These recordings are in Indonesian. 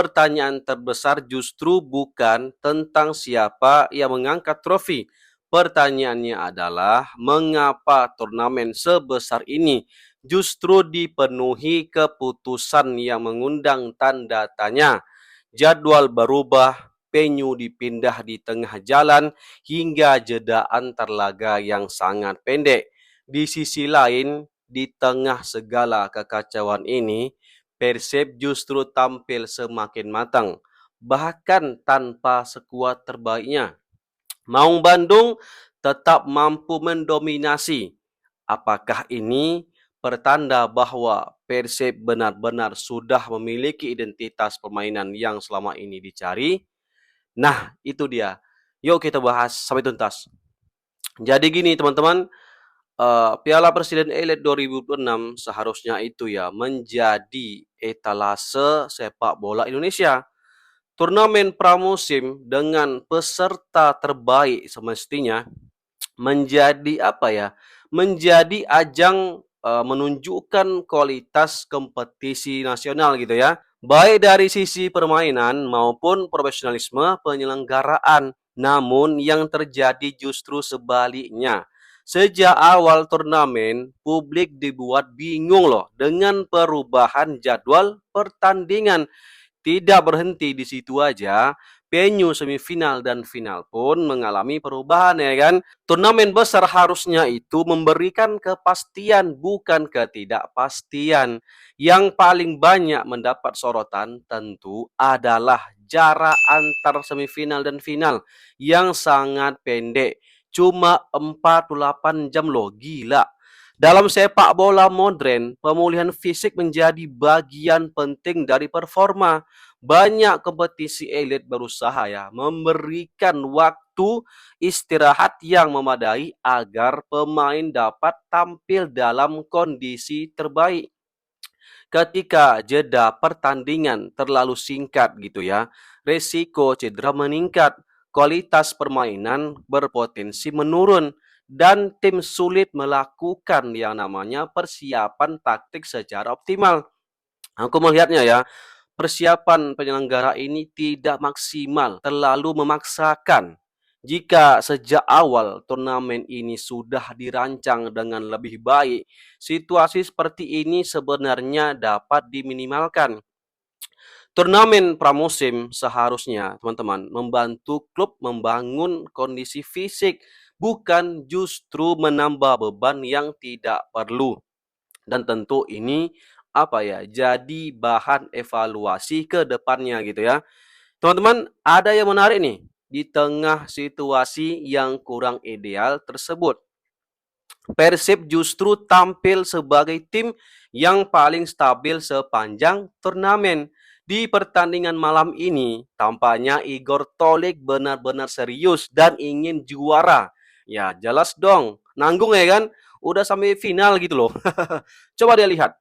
pertanyaan terbesar justru bukan tentang siapa yang mengangkat trofi. Pertanyaannya adalah mengapa turnamen sebesar ini justru dipenuhi keputusan yang mengundang tanda tanya. Jadwal berubah, venue dipindah di tengah jalan, hingga jeda antar laga yang sangat pendek. Di sisi lain, di tengah segala kekacauan ini, Persib justru tampil semakin matang, bahkan tanpa skuad terbaiknya. Maung Bandung tetap mampu mendominasi. Apakah ini pertanda bahwa Persib benar-benar sudah memiliki identitas permainan yang selama ini dicari? Nah, itu dia. Yuk kita bahas sampai tuntas. Jadi gini teman-teman, Piala Presiden Elite 2006 seharusnya itu ya menjadi etalase sepak bola Indonesia. Turnamen pramusim dengan peserta terbaik semestinya menjadi apa ya, menjadi ajang, menunjukkan kualitas kompetisi nasional gitu ya, baik dari sisi permainan maupun profesionalisme penyelenggaraan. Namun yang terjadi justru sebaliknya. Sejak awal turnamen, publik dibuat bingung loh dengan perubahan jadwal pertandingan. Tidak berhenti di situ aja, venue semifinal dan final pun mengalami perubahan ya kan. Turnamen besar harusnya itu memberikan kepastian bukan ketidakpastian. Yang paling banyak mendapat sorotan tentu adalah jarak antar semifinal dan final yang sangat pendek. Cuma 48 jam loh, gila. Dalam sepak bola modern, pemulihan fisik menjadi bagian penting dari performa. Banyak kompetisi elit berusaha ya memberikan waktu istirahat yang memadai agar pemain dapat tampil dalam kondisi terbaik. Ketika jeda pertandingan terlalu singkat gitu ya, resiko cedera meningkat, kualitas permainan berpotensi menurun, dan tim sulit melakukan yang namanya persiapan taktik secara optimal. Aku melihatnya ya, persiapan penyelenggara ini tidak maksimal, terlalu memaksakan. Jika sejak awal turnamen ini sudah dirancang dengan lebih baik, situasi seperti ini sebenarnya dapat diminimalkan. Turnamen pramusim seharusnya, teman-teman, membantu klub membangun kondisi fisik, bukan justru menambah beban yang tidak perlu. Dan tentu ini apa ya, jadi bahan evaluasi ke depannya gitu ya. Teman-teman, ada yang menarik nih di tengah situasi yang kurang ideal tersebut. Persib justru tampil sebagai tim yang paling stabil sepanjang turnamen. Di pertandingan malam ini, tampaknya Igor Tolik benar-benar serius dan ingin juara. Ya, jelas dong. Nanggung ya kan? Udah sampai final gitu loh. Coba dia lihat.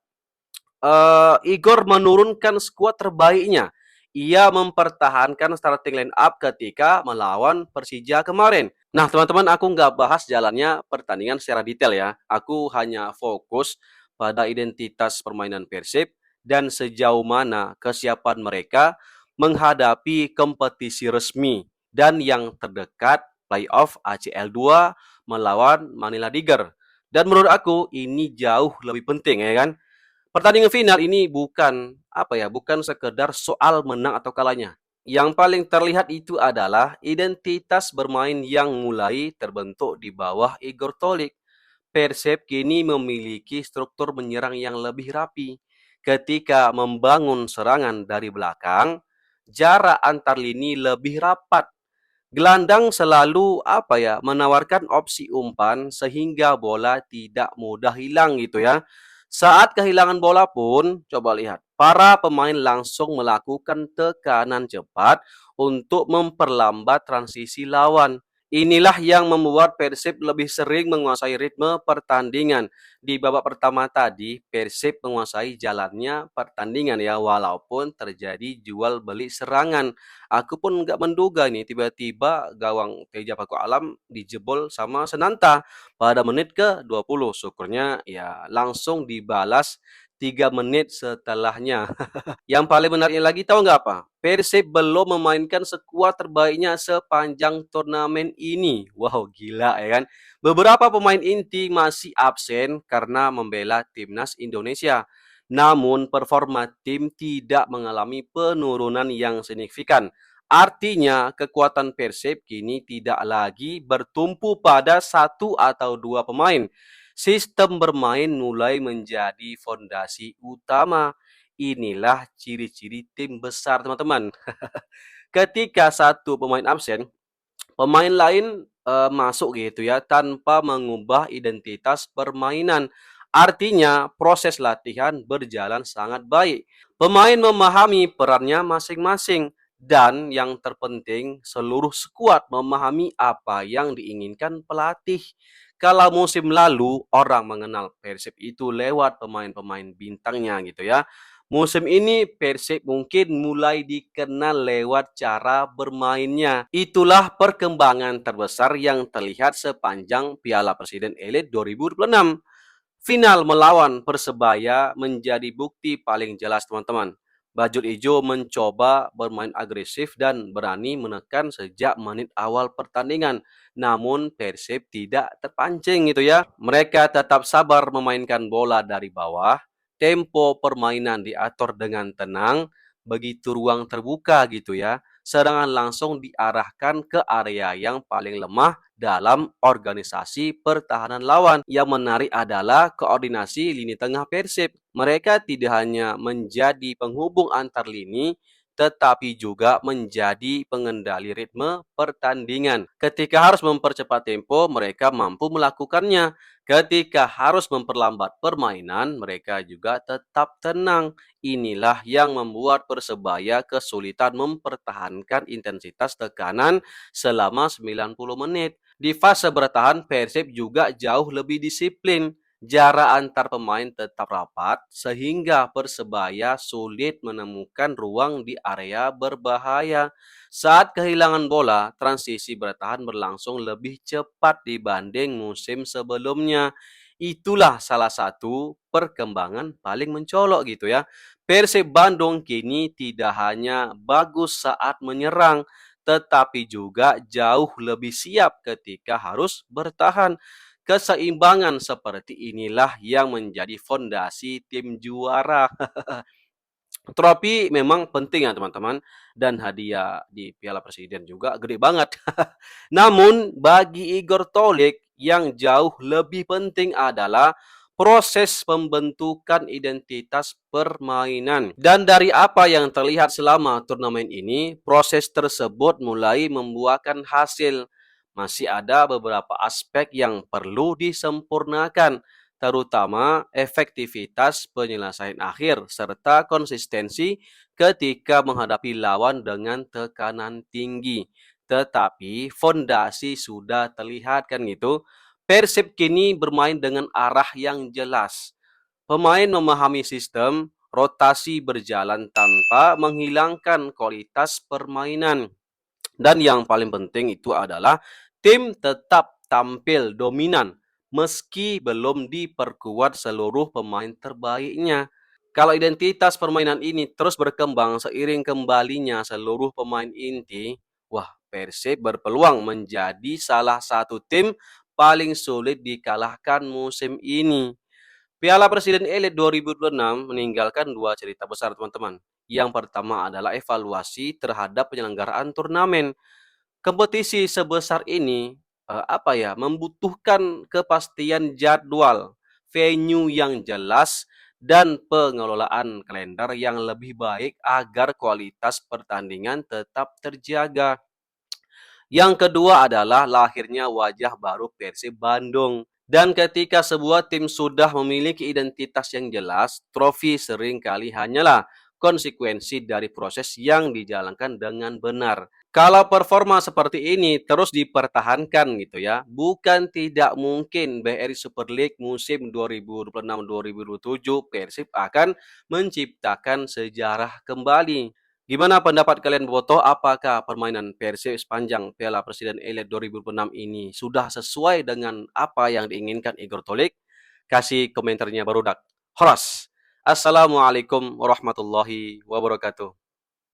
Igor menurunkan skuad terbaiknya. Ia mempertahankan starting line up ketika melawan Persija kemarin. Nah, teman-teman, aku nggak bahas jalannya pertandingan secara detail ya. Aku hanya fokus pada identitas permainan Persib dan sejauh mana kesiapan mereka menghadapi kompetisi resmi dan yang terdekat playoff ACL 2 melawan Manila Tiger. Dan menurut aku ini jauh lebih penting ya kan. Pertandingan final ini bukan apa ya, bukan sekedar soal menang atau kalahnya. Yang paling terlihat itu adalah identitas bermain yang mulai terbentuk di bawah Igor Tolik. Persib kini memiliki struktur menyerang yang lebih rapi. Ketika membangun serangan dari belakang, jarak antar lini lebih rapat. Gelandang selalu apa ya, menawarkan opsi umpan sehingga bola tidak mudah hilang gitu ya. Saat kehilangan bola pun, coba lihat, para pemain langsung melakukan tekanan cepat untuk memperlambat transisi lawan. Inilah yang membuat Persib lebih sering menguasai ritme pertandingan. Di babak pertama tadi, Persib menguasai jalannya pertandingan ya, walaupun terjadi jual beli serangan. Aku pun nggak menduga nih tiba-tiba gawang Teja Paku Alam dijebol sama Senanta pada menit ke-20. Syukurnya ya langsung dibalas 3 menit setelahnya. Yang paling menariknya lagi tahu nggak apa? Persib belum memainkan skuad terbaiknya sepanjang turnamen ini. Wow, gila ya kan? Beberapa pemain inti masih absen karena membela timnas Indonesia. Namun performa tim tidak mengalami penurunan yang signifikan. Artinya kekuatan Persib kini tidak lagi bertumpu pada satu atau dua pemain. Sistem bermain mulai menjadi fondasi utama. Inilah ciri-ciri tim besar, teman-teman. Ketika satu pemain absen, pemain lain masuk gitu ya tanpa mengubah identitas permainan. Artinya proses latihan berjalan sangat baik. Pemain memahami perannya masing-masing dan yang terpenting seluruh skuad memahami apa yang diinginkan pelatih. Kalau musim lalu orang mengenal Persib itu lewat pemain-pemain bintangnya gitu ya. Musim ini Persib mungkin mulai dikenal lewat cara bermainnya. Itulah perkembangan terbesar yang terlihat sepanjang Piala Presiden Elite 2026. Final melawan Persebaya menjadi bukti paling jelas, teman-teman. Bajul Ijo mencoba bermain agresif dan berani menekan sejak menit awal pertandingan. Namun Persib tidak terpancing gitu ya. Mereka tetap sabar memainkan bola dari bawah. Tempo permainan diatur dengan tenang. Begitu ruang terbuka gitu ya. Serangan langsung diarahkan ke area yang paling lemah dalam organisasi pertahanan lawan. Yang menarik adalah koordinasi lini tengah Persib. Mereka tidak hanya menjadi penghubung antar lini, tetapi juga menjadi pengendali ritme pertandingan. Ketika harus mempercepat tempo, mereka mampu melakukannya. Ketika harus memperlambat permainan, mereka juga tetap tenang. Inilah yang membuat Persebaya kesulitan mempertahankan intensitas tekanan selama 90 menit. Di fase bertahan, Persib juga jauh lebih disiplin. Jarak antar pemain tetap rapat sehingga Persebaya sulit menemukan ruang di area berbahaya. Saat kehilangan bola, transisi bertahan berlangsung lebih cepat dibanding musim sebelumnya. Itulah salah satu perkembangan paling mencolok gitu ya. Persib Bandung kini tidak hanya bagus saat menyerang, tetapi juga jauh lebih siap ketika harus bertahan. Keseimbangan seperti inilah yang menjadi fondasi tim juara. Trofi memang penting ya teman-teman, dan hadiah di Piala Presiden juga gede banget. Namun bagi Igor Tolik yang jauh lebih penting adalah proses pembentukan identitas permainan. Dan dari apa yang terlihat selama turnamen ini, proses tersebut mulai membuahkan hasil. Masih ada beberapa aspek yang perlu disempurnakan, terutama efektivitas penyelesaian akhir serta konsistensi ketika menghadapi lawan dengan tekanan tinggi. Tetapi fondasi sudah terlihat kan gitu. Persib kini bermain dengan arah yang jelas. Pemain memahami sistem, rotasi berjalan tanpa menghilangkan kualitas permainan. Dan yang paling penting itu adalah tim tetap tampil dominan meski belum diperkuat seluruh pemain terbaiknya. Kalau identitas permainan ini terus berkembang seiring kembalinya seluruh pemain inti, wah, Persib berpeluang menjadi salah satu tim paling sulit dikalahkan musim ini. Piala Presiden Elite 2026 meninggalkan dua cerita besar, teman-teman. Yang pertama adalah evaluasi terhadap penyelenggaraan turnamen. Kompetisi sebesar ini, membutuhkan kepastian jadwal, venue yang jelas, dan pengelolaan kalender yang lebih baik agar kualitas pertandingan tetap terjaga. Yang kedua adalah lahirnya wajah baru Persib Bandung. Dan ketika sebuah tim sudah memiliki identitas yang jelas, trofi seringkali hanyalah konsekuensi dari proses yang dijalankan dengan benar. Kalau performa seperti ini terus dipertahankan gitu ya, bukan tidak mungkin BRI Super League musim 2026-2027 Persib akan menciptakan sejarah kembali. Gimana pendapat kalian bobotoh? Apakah permainan Persib sepanjang Piala Presiden Elite 2026 ini sudah sesuai dengan apa yang diinginkan Igor Tolik? Kasih komentarnya barudak. Horas. Assalamualaikum warahmatullahi wabarakatuh.